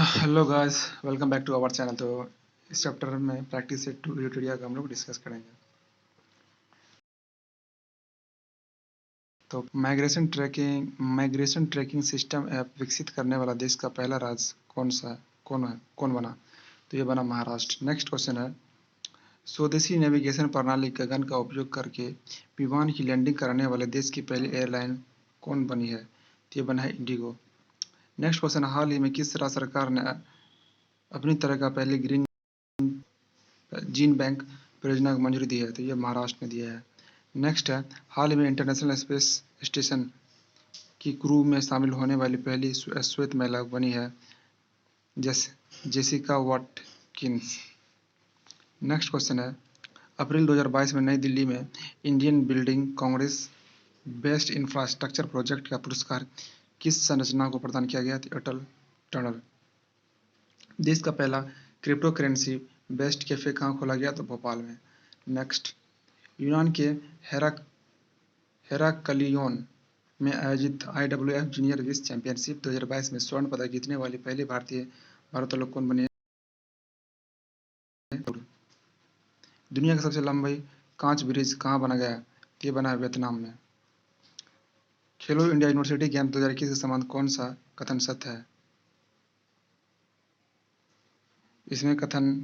Hello guys, welcome back to our channel. तो इस chapter में प्रैक्टिस सेट टू यूटिलिटी का हम लोग डिस्कस करेंगे। तो माइग्रेशन ट्रैकिंग सिस्टम ऐप विकसित करने वाला देश का पहला राज्य कौन बना? तो ये बना महाराष्ट्र। नेक्स्ट क्वेश्चन है, स्वदेशी नेविगेशन प्रणाली गगन का उपयोग करके विमान की लैंडिंग कराने वाले देश की पहली एयरलाइन कौन बनी है? तो ये बना है इंडिगो। नेक्स्ट क्वेश्चन, हाल ही में किस राज्य सरकार ने अपनी तरह का पहले ग्रीन जीन बैंक परियोजना को मंजूरी दी है? तो ये महाराष्ट्र ने दिया है। नेक्स्ट है, हाल ही में इंटरनेशनल स्पेस स्टेशन की क्रू में शामिल होने वाली पहली श्वेत महिला बनी है जेसिका वाटकिंस। नेक्स्ट क्वेश्चन है, अप्रैल 2022 में नई दिल्ली में Indian building Congress best infrastructure project का पुरस्कार किस संरचना को प्रदान किया गया? अटल टनल। देश का पहला क्रिप्टो करेंसी बेस्ट कैफे कहाँ खोला गया? तो भोपाल में। नेक्स्ट, यूनान के हेराक्लियोन में आयोजित IWF जूनियर विश्व चैंपियनशिप 2022 में स्वर्ण पदक जीतने वाली पहली भारतीय भारोत्तोलक कौन बनी है? दुनिया का सबसे लंबी कांच ब्रिज कहाँ बना गया? ये बना है वियतनाम में। खेलो इंडिया यूनिवर्सिटी गेम 2021 के संबंध कौन सा कथन सत्य है? इसमें कथन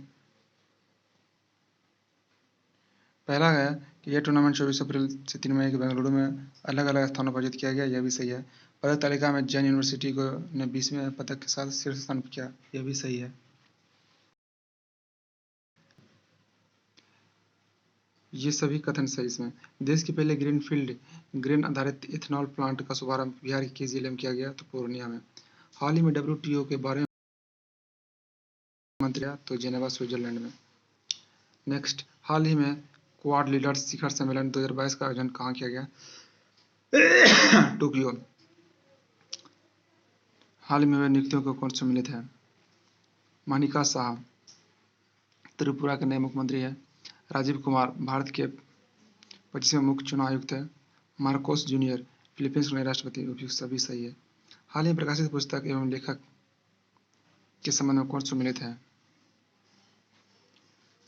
पहला है कि यह टूर्नामेंट 24 अप्रैल से 3 मई के बेंगलुरु में अलग अलग स्थानों पर आयोजित किया गया, यह भी सही है। पदक तालिका में जैन यूनिवर्सिटी को ने 20वें पदक के साथ शीर्ष स्थान पर किया, यह भी सही है। ये सभी कथन सही इसमें। देश के पहले ग्रेन आधारित इथेनॉल प्लांट का शुभारंभ बिहार के किस जिले में किया गया? तो पूर्णिया में। हाल ही में WTO के बारे में मंत्री तो जेनेवा स्विट्जरलैंड में। नेक्स्ट, हाल ही में क्वाड लीडर्स शिखर सम्मेलन 2022 का आयोजन कहाँ किया गया? टोक्यो। हाल ही में नियुक्तियों को कौन सम्मिलित है? मानिका शाह त्रिपुरा के नए मुख्यमंत्री है। राजीव कुमार भारत के 25वें मुख्य चुनाव आयुक्त है। मार्कोस जूनियर फिलीपींस के नए राष्ट्रपति। उपयुक्त सभी सही है। हाल ही में प्रकाशित पुस्तक एवं लेखक के संबंध में कौन सम्मिलित है?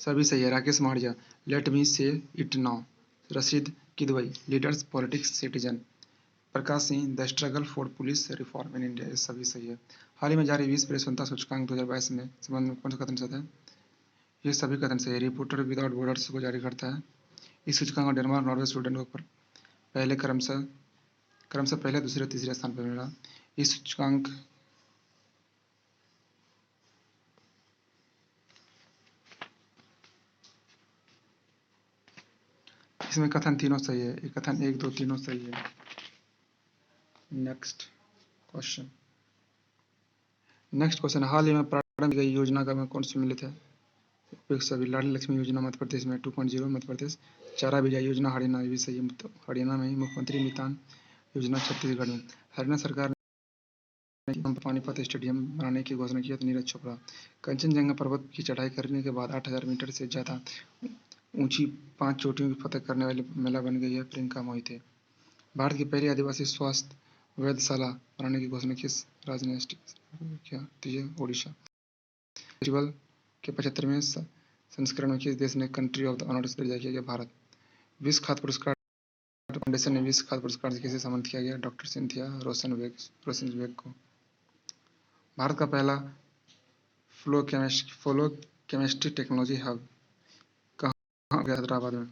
सभी सही है। राकेश मारिया लेट मी से it now. Rashid Kidwai leaders politics citizen. Prakash Singh the struggle for police reform in India. ये सभी सही है। हाल ही में जारी विश्व प्रेस स्वतंत्रता सूचकांक 2022 में संबंध में कौन सा कथन सत्य है? ये सभी कथन सही है। रिपोर्टर विदाउट बॉर्डर्स को जारी करता है। इस सूचकांक डेनमार्क, नॉर्वे, स्वीडन को पहले क्रमशः पहले, दूसरे, तीसरे स्थान पर मिला। इस सूचकांक इसमें कथन तीनों सही है। ये कथन 1, 2, तीनों सही है। नेक्स्ट क्वेश्चन, हाल ही में प्रारंभ की गई योजना का में कौन सम्मिलित है? उपयुक्त सभी। लाडली लक्ष्मी योजना मध्य प्रदेश में। 2.0 मध्य प्रदेश। चारा भिजाई योजना हरियाणा, भी सही है, हरियाणा में ही। मुख्यमंत्री मितान योजना छत्तीसगढ़ में। हरियाणा सरकार ने पानीपत स्टेडियम बनाने की घोषणा की। नीरज चोपड़ा। कंचनजंगा पर्वत की चढ़ाई करने के बाद 8000 मीटर से ज्यादा ऊंची 5 चोटियों की फतह करने वाली महिला बन गई है प्रियंका मोहिते। भारत की पहली आदिवासी स्वास्थ्य वेधशाला बनाने की घोषणा किस राज्य ने किया? तो ये ओडिशा। फेस्टिवल के 75वें संस्करण में किस देश ने कंट्री ऑफ द ऑनर से दर्जा किया गया? भारत। विश्व खाद्य पुरस्कार फाउंडेशन ने विश्व खाद्य पुरस्कार से किसे सम्मानित किया गया? डॉक्टर सिंथिया रोसेनबेग को। भारत का पहला फ्लो केमिस्ट्री टेक्नोलॉजी हब कहाँ गया? हैदराबाद में।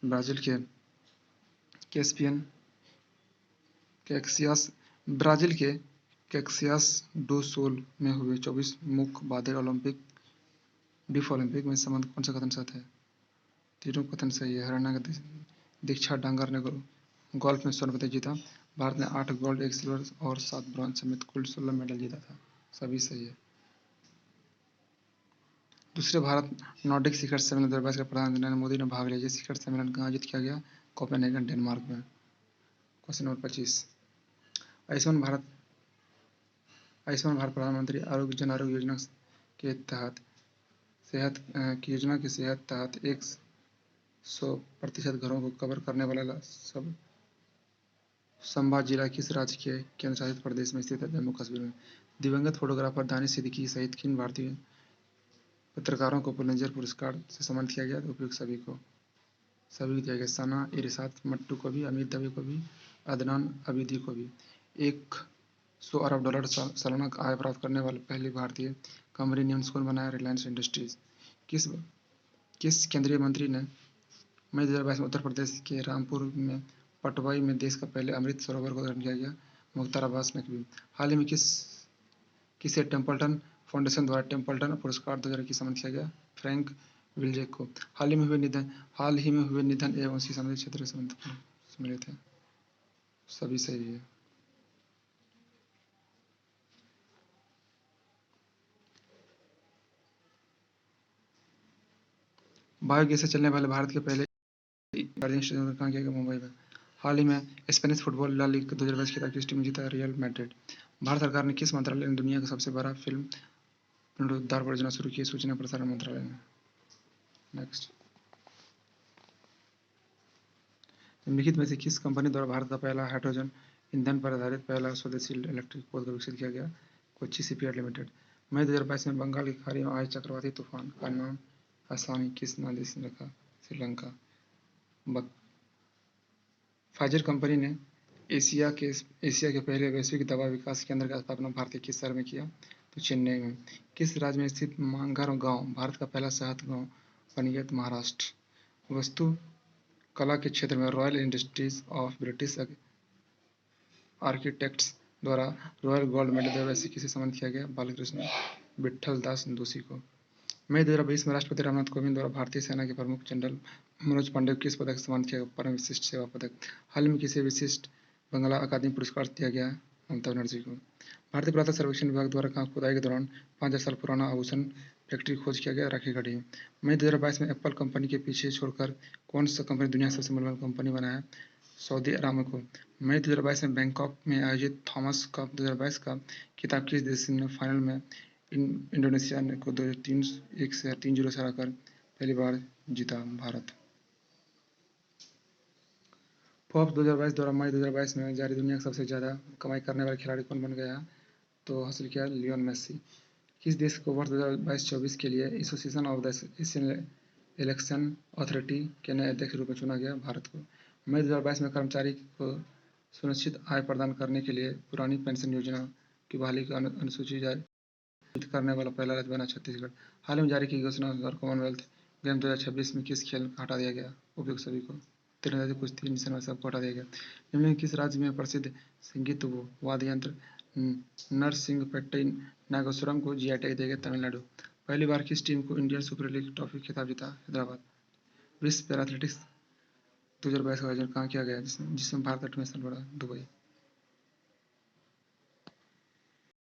ब्राजील के कैस्पियन ब्राजील के कैक्सियास डो सोल में हुए 24 मुख्य बादल डीफ ओलंपिक में संबंध कौन सा कथन सत्य है? तीनों कथन सही है। हरियाणा के दीक्षा डांगर ने गोल्फ में स्वर्ण पदक जीता। भारत ने 8 गोल्ड, 1 सिल्वर और 7 ब्रॉन्ज समेत कुल 16 मेडल जीता था। सभी सही है। दूसरे भारत नॉर्डिक शिखर सम्मेलन 2022 का प्रधानमंत्री नरेंद्र मोदी ने भाग लिया। ये शिखर सम्मेलन कहाँ आयोजित किया गया? कोपेनहेगन, डेनमार्क में। क्वेश्चन नंबर 25, आयुष्मान भारत प्रधानमंत्री जन आरोग्य योजना के तहत तहत 100% घरों को कवर करने वाला संभा जिला किस राज्य के केंद्र शासित प्रदेश में स्थित है? जम्मू कश्मीर में। दिवंगत फोटोग्राफर दानिश सिद्दीकी सहित किन भारतीय पत्रकारों को पुलित्जर पुरस्कार से सम्मानित किया गया? उपयुक्त सभी को दिया गया। सना इरशाद मट्टू को भी, अमित दवे को भी, अदनान अबीदी को भी। $100 अरब सालाना आय प्राप्त करने वाले पहली भारतीय कंपनी ने यूनिकॉर्न बनाया, रिलायंस इंडस्ट्रीज। किस केंद्रीय मंत्री ने मई 2022 में उत्तर प्रदेश के रामपुर में पटवाई में देश का पहले अमृत सरोवर का उद्घाटन किया गया? मुख्तार अब्बास नकवी। हाल ही में किसे टेम्पल्टन फाउंडेशन द्वारा टेम्पल्टन पुरस्कार 2021 सम्मानित किया गया? फ्रैंक विल्जेक को। हाल ही में हुए निधन एवं उसी संबंधित क्षेत्र से सम्मिलित है। सभी सही है। बायोगैस से चलने वाले भारत के पहले चार्जिंग स्टेशन कहाँ किया गया? मुंबई में। हाल ही में स्पेनिश फुटबॉल ला लीगा 2022 खिताब किस टीम ने जीता? Real Madrid. भारत सरकार ने किस मंत्रालय ने दुनिया का सबसे बड़ा फिल्म पुनरुद्धार परियोजना शुरू की? सूचना प्रसारण मंत्रालय ने। नेक्स्ट, निम्नलिखित में से किस कंपनी द्वारा भारत का पहला हाइड्रोजन ईंधन पर आधारित पहला स्वदेशी इलेक्ट्रिक पोत का विकसित किया गया? Kochi shipyard limited. मई 2022 में बंगाल की खाड़ी में आए चक्रवाती तूफान का नाम आसानी किस देश ने रखा? श्रीलंका। फाइजर कंपनी ने एशिया के पहले वैश्विक दवा विकास केंद्र का स्थापना भारत के किस शहर में किया? तो चेन्नई में। किस राज्य में स्थित मांगर गांव भारत का पहला शहद गांव बन गया? महाराष्ट्र। वस्तु कला के क्षेत्र में royal industries of British architects द्वारा रॉयल गोल्ड मेडल 2022 किसे सम्मानित किया गया? बालकृष्ण विट्ठल दास दोषी को। मई 2022 में राष्ट्रपति रामनाथ कोविंद द्वारा भारतीय सेना के प्रमुख जनरल मनोज पांडे को किस पदक से सम्मानित किया गया? परम विशिष्ट सेवा पदक। हाल में किसे विशिष्ट बंगला अकादमी पुरस्कार दिया गया? ममता बनर्जी को। भारतीय पुरातत्व सर्वेक्षण विभाग द्वारा कहाँ खुदाई के दौरान 5000 साल पुराना आभूषण फैक्ट्री खोज किया गया? राखीगढ़ी। मई 2022 में एप्पल कंपनी के पीछे छोड़कर कौन सा कंपनी दुनिया की सबसे मूल्यवान कंपनी बनाया? Saudi Aramco. मई 2022 में बैंकॉक में आयोजित थॉमस कप 2022 का खिताब किस देश ने फाइनल में इंडोनेशिया को 3-0 से हराकर पहली बार जीता? भारत। फोर्ब्स 2022 द्वारा मई 2022 में जारी दुनिया का सबसे ज्यादा कमाई करने वाले खिलाड़ी कौन बन गया? तो हासिल किया लियोन मेसी। किस देश को वर्ष 2022-24 के लिए association of the Asian election authority के नए अध्यक्ष के रूप में चुना गया? भारत को। मई 2022 में कर्मचारी को सुनिश्चित आय प्रदान करने के लिए पुरानी पेंशन योजना की बहाली की अनुसूची जारी करने वाला पहला राज्य बना छत्तीसगढ़। हाल ही में जारी की घोषणा अनुसार कॉमनवेल्थ गेम 2026 में किस खेल को हटा दिया गया? उपयुक्त सभी को। तीरंदाजी, कुश्ती, निशानेबाजी सबको हटा दिया गया। निम्न में किस राज्य में प्रसिद्ध संगीत वाद्य यंत्र नरसिंहपेट्टी नागेश्वरम को जीआई टैग दिया गया? तमिलनाडु। पहली बार किस टीम को इंडियन सुपर लीग ट्रॉफी खिताब जीता? हैदराबाद। विश्व पैरा एथलेटिक्स 2022 का आयोजन कहाँ किया गया? जिसमें भारत 8वें स्थान पर, दुबई।